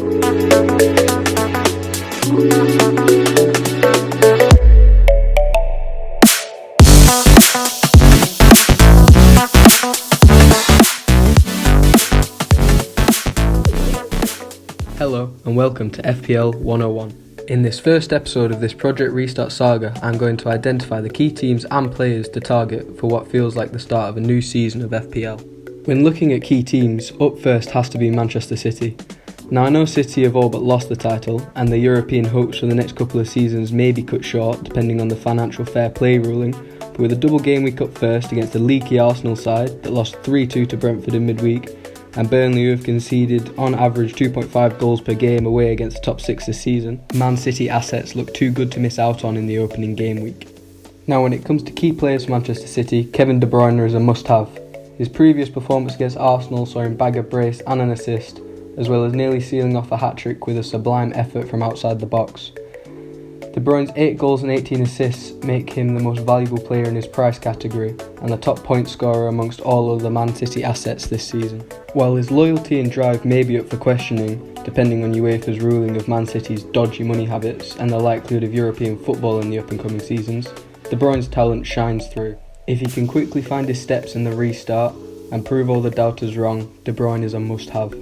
Hello and welcome to FPL 101. In this first episode of this Project Restart saga, I'm going to identify the key teams and players to target for what feels like the start of a new season of FPL. When looking at key teams, up first has to be Manchester City. Now I know City have all but lost the title, and their European hopes for the next couple of seasons may be cut short depending on the financial fair play ruling, but with a double game week up first against a leaky Arsenal side that lost 3-2 to Brentford in midweek, and Burnley, who have conceded on average 2.5 goals per game away against the top 6 this season, Man City assets look too good to miss out on in the opening game week. Now when it comes to key players for Manchester City, Kevin De Bruyne is a must-have. His previous performance against Arsenal saw him bag a brace and an assist, as well as nearly sealing off a hat-trick with a sublime effort from outside the box. De Bruyne's 8 goals and 18 assists make him the most valuable player in his price category and the top point scorer amongst all other Man City assets this season. While his loyalty and drive may be up for questioning, depending on UEFA's ruling of Man City's dodgy money habits and the likelihood of European football in the up-and-coming seasons, De Bruyne's talent shines through. If he can quickly find his steps in the restart and prove all the doubters wrong, De Bruyne is a must-have.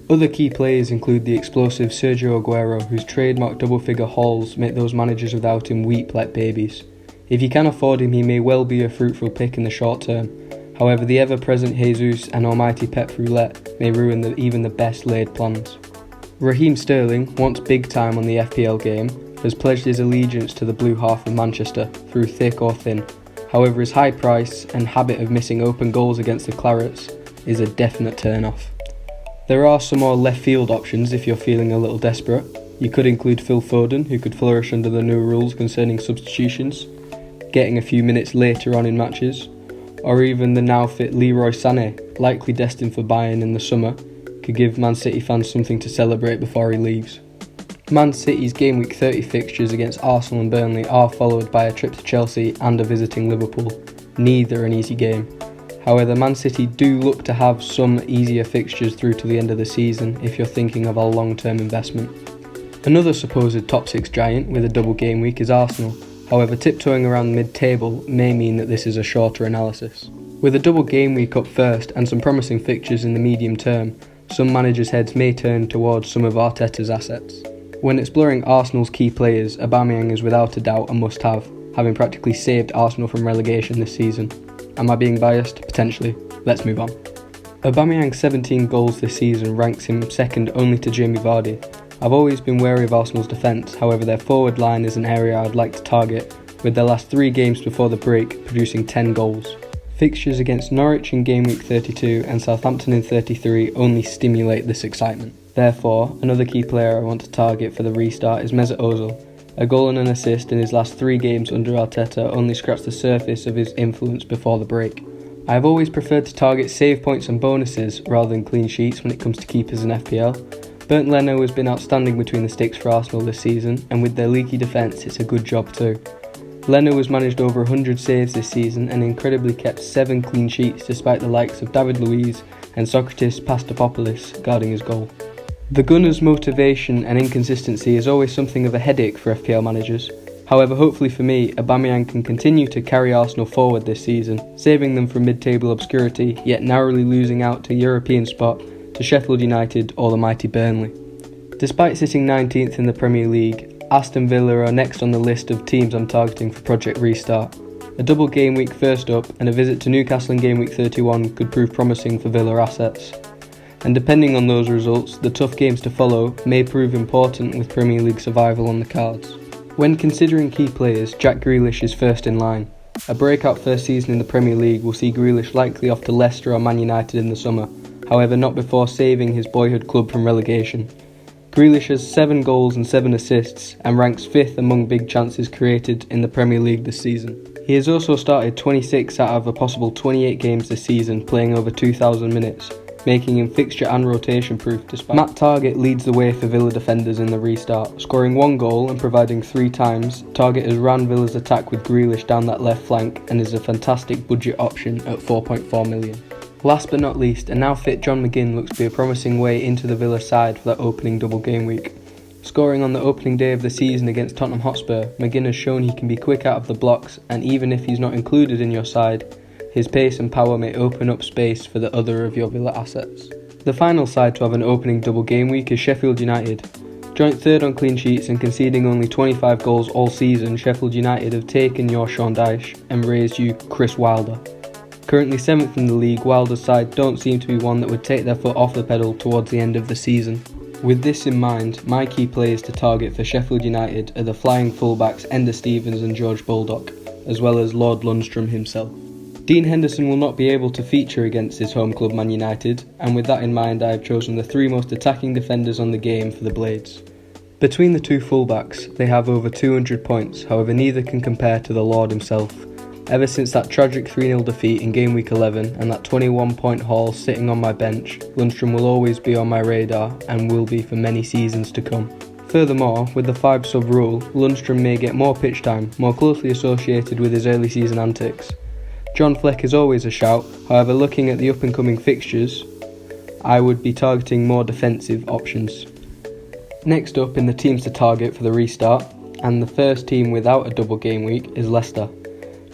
Other key players include the explosive Sergio Aguero, whose trademark double-figure hauls make those managers without him weep like babies. If you can afford him, he may well be a fruitful pick in the short term. However, the ever-present Jesus and almighty Pep Roulette may ruin even the best laid plans. Raheem Sterling, once big time on the FPL game, has pledged his allegiance to the blue half of Manchester through thick or thin. However, his high price and habit of missing open goals against the Clarets is a definite turn-off. There are some more left field options if you're feeling a little desperate. You could include Phil Foden, who could flourish under the new rules concerning substitutions, getting a few minutes later on in matches, or even the now fit Leroy Sané, likely destined for Bayern in the summer, could give Man City fans something to celebrate before he leaves. Man City's game week 30 fixtures against Arsenal and Burnley are followed by a trip to Chelsea and a visiting Liverpool, neither an easy game. However, Man City do look to have some easier fixtures through to the end of the season if you're thinking of a long-term investment. Another supposed top 6 giant with a double game week is Arsenal. However, tiptoeing around mid-table may mean that this is a shorter analysis. With a double game week up first and some promising fixtures in the medium term, some managers' heads may turn towards some of Arteta's assets. When exploring Arsenal's key players, Aubameyang is without a doubt a must-have, having practically saved Arsenal from relegation this season. Am I being biased? Potentially. Let's move on. Aubameyang's 17 goals this season ranks him second only to Jamie Vardy. I've always been wary of Arsenal's defence, however their forward line is an area I'd like to target, with their last 3 games before the break producing 10 goals. Fixtures against Norwich in game week 32 and Southampton in 33 only stimulate this excitement. Therefore, another key player I want to target for the restart is Mesut Ozil. A goal and an assist in his last 3 games under Arteta only scratched the surface of his influence before the break. I have always preferred to target save points and bonuses rather than clean sheets when it comes to keepers in FPL. Bernd Leno has been outstanding between the sticks for Arsenal this season, and with their leaky defence it's a good job too. Leno has managed over 100 saves this season and incredibly kept 7 clean sheets despite the likes of David Luiz and Socrates Pastapopoulos guarding his goal. The Gunners' motivation and inconsistency is always something of a headache for FPL managers. However, hopefully for me, Aubameyang can continue to carry Arsenal forward this season, saving them from mid-table obscurity, yet narrowly losing out to European spot to Sheffield United or the mighty Burnley. Despite sitting 19th in the Premier League, Aston Villa are next on the list of teams I'm targeting for Project Restart. A double game week first up and a visit to Newcastle in game week 31 could prove promising for Villa assets. And depending on those results, the tough games to follow may prove important with Premier League survival on the cards. When considering key players, Jack Grealish is first in line. A breakout first season in the Premier League will see Grealish likely off to Leicester or Man United in the summer, however not before saving his boyhood club from relegation. Grealish has 7 goals and 7 assists and ranks 5th among big chances created in the Premier League this season. He has also started 26 out of a possible 28 games this season, playing over 2,000 minutes, making him fixture and rotation proof despite. Matt Targett leads the way for Villa defenders in the restart, scoring 1 goal and providing 3 times. Targett has ran Villa's attack with Grealish down that left flank and is a fantastic budget option at 4.4 million. Last but not least, a now fit John McGinn looks to be a promising way into the Villa side for that opening double game week. Scoring on the opening day of the season against Tottenham Hotspur, McGinn has shown he can be quick out of the blocks, and even if he's not included in your side, his pace and power may open up space for the other of your Villa assets. The final side to have an opening double game week is Sheffield United. Joint third on clean sheets and conceding only 25 goals all season, Sheffield United have taken your Sean Dyche and raised you Chris Wilder. Currently 7th in the league, Wilder's side don't seem to be one that would take their foot off the pedal towards the end of the season. With this in mind, my key players to target for Sheffield United are the flying fullbacks Enda Stevens and George Baldock, as well as Lord Lundstrom himself. Dean Henderson will not be able to feature against his home club Man United, and with that in mind I have chosen the three most attacking defenders on the game for the Blades. Between the two fullbacks, they have over 200 points, however neither can compare to the Lord himself. Ever since that tragic 3-0 defeat in game week 11 and that 21-point haul sitting on my bench, Lundstrom will always be on my radar and will be for many seasons to come. Furthermore, with the 5-sub rule, Lundstrom may get more pitch time, more closely associated with his early season antics. John Fleck is always a shout, however looking at the up and coming fixtures, I would be targeting more defensive options. Next up in the teams to target for the restart, and the first team without a double game week, is Leicester.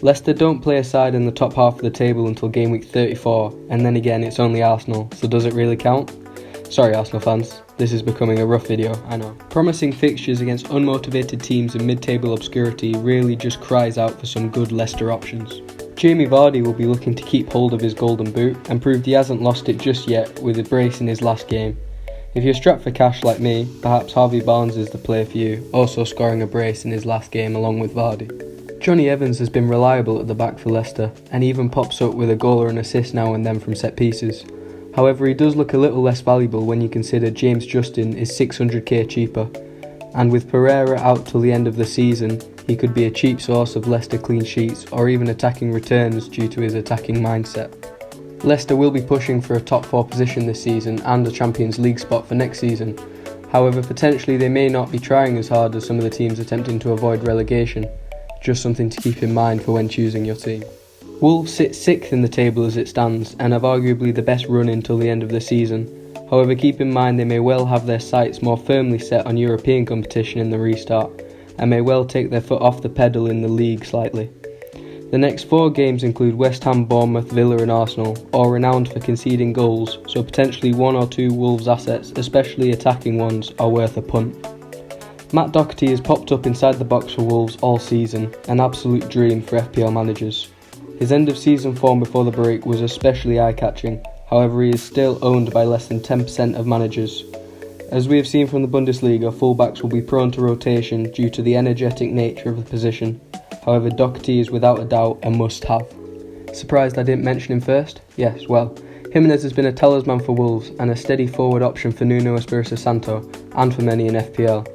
Leicester don't play a side in the top half of the table until game week 34, and then again it's only Arsenal, so does it really count? Sorry Arsenal fans, this is becoming a rough video, I know. Promising fixtures against unmotivated teams in mid-table obscurity really just cries out for some good Leicester options. Jamie Vardy will be looking to keep hold of his golden boot and proved he hasn't lost it just yet with a brace in his last game. If you're strapped for cash like me, perhaps Harvey Barnes is the player for you, also scoring a brace in his last game along with Vardy. Johnny Evans has been reliable at the back for Leicester and even pops up with a goal or an assist now and then from set pieces. However, he does look a little less valuable when you consider James Justin is 600k cheaper, and with Pereira out till the end of the season, he could be a cheap source of Leicester clean sheets or even attacking returns due to his attacking mindset. Leicester will be pushing for a top 4 position this season and a Champions League spot for next season. However, potentially they may not be trying as hard as some of the teams attempting to avoid relegation. Just something to keep in mind for when choosing your team. Wolves sit 6th in the table as it stands and have arguably the best run until the end of the season. However, keep in mind they may well have their sights more firmly set on European competition in the restart and may well take their foot off the pedal in the league slightly. The next 4 games include West Ham, Bournemouth, Villa and Arsenal, all renowned for conceding goals, so potentially 1 or 2 Wolves assets, especially attacking ones, are worth a punt. Matt Doherty has popped up inside the box for Wolves all season, an absolute dream for FPL managers. His end of season form before the break was especially eye-catching, however he is still owned by less than 10% of managers. As we have seen from the Bundesliga, fullbacks will be prone to rotation due to the energetic nature of the position. However, Doherty is without a doubt a must-have. Surprised I didn't mention him first? Yes, well, Jimenez has been a talisman for Wolves and a steady forward option for Nuno Espirito Santo and for many in FPL.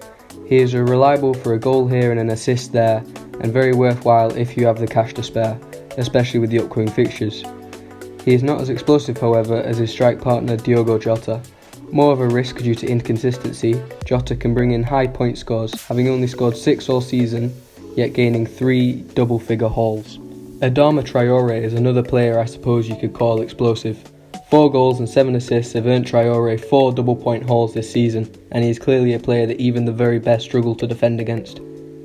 He is reliable for a goal here and an assist there, and very worthwhile if you have the cash to spare, especially with the upcoming fixtures. He is not as explosive, however, as his strike partner Diogo Jota. More of a risk due to inconsistency, Jota can bring in high point scores, having only scored 6 all season, yet gaining 3 double-figure hauls. Adama Traore is another player I suppose you could call explosive. 4 goals and 7 assists have earned Traore 4 double-point hauls this season, and he is clearly a player that even the very best struggle to defend against.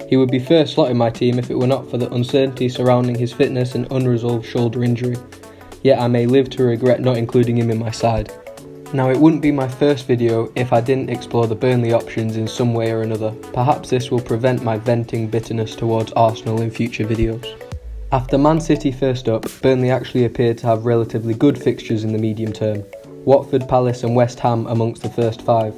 He would be first slot in my team if it were not for the uncertainty surrounding his fitness and unresolved shoulder injury, yet I may live to regret not including him in my side. Now, it wouldn't be my first video if I didn't explore the Burnley options in some way or another. Perhaps this will prevent my venting bitterness towards Arsenal in future videos. After Man City first up, Burnley actually appeared to have relatively good fixtures in the medium term, Watford, Palace and West Ham amongst the first 5.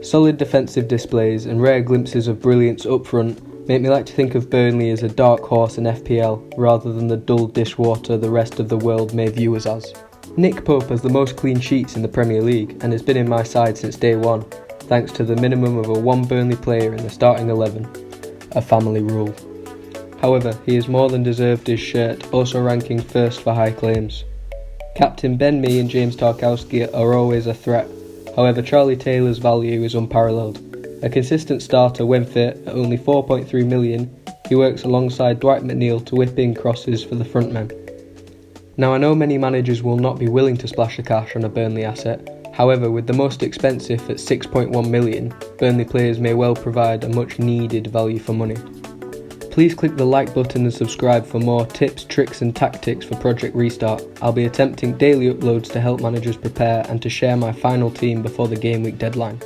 Solid defensive displays and rare glimpses of brilliance up front make me like to think of Burnley as a dark horse in FPL rather than the dull dishwater the rest of the world may view us as. Nick Pope has the most clean sheets in the Premier League and has been in my side since day one, thanks to the minimum of a 1 Burnley player in the starting 11, a family rule. However, he has more than deserved his shirt, also ranking first for high claims. Captain Ben Mee and James Tarkowski are always a threat, however Charlie Taylor's value is unparalleled. A consistent starter when fit at only 4.3 million, he works alongside Dwight McNeil to whip in crosses for the frontmen. Now I know many managers will not be willing to splash the cash on a Burnley asset, however with the most expensive at 6.1 million, Burnley players may well provide a much needed value for money. Please click the like button and subscribe for more tips, tricks and tactics for Project Restart. I'll be attempting daily uploads to help managers prepare and to share my final team before the game week deadline.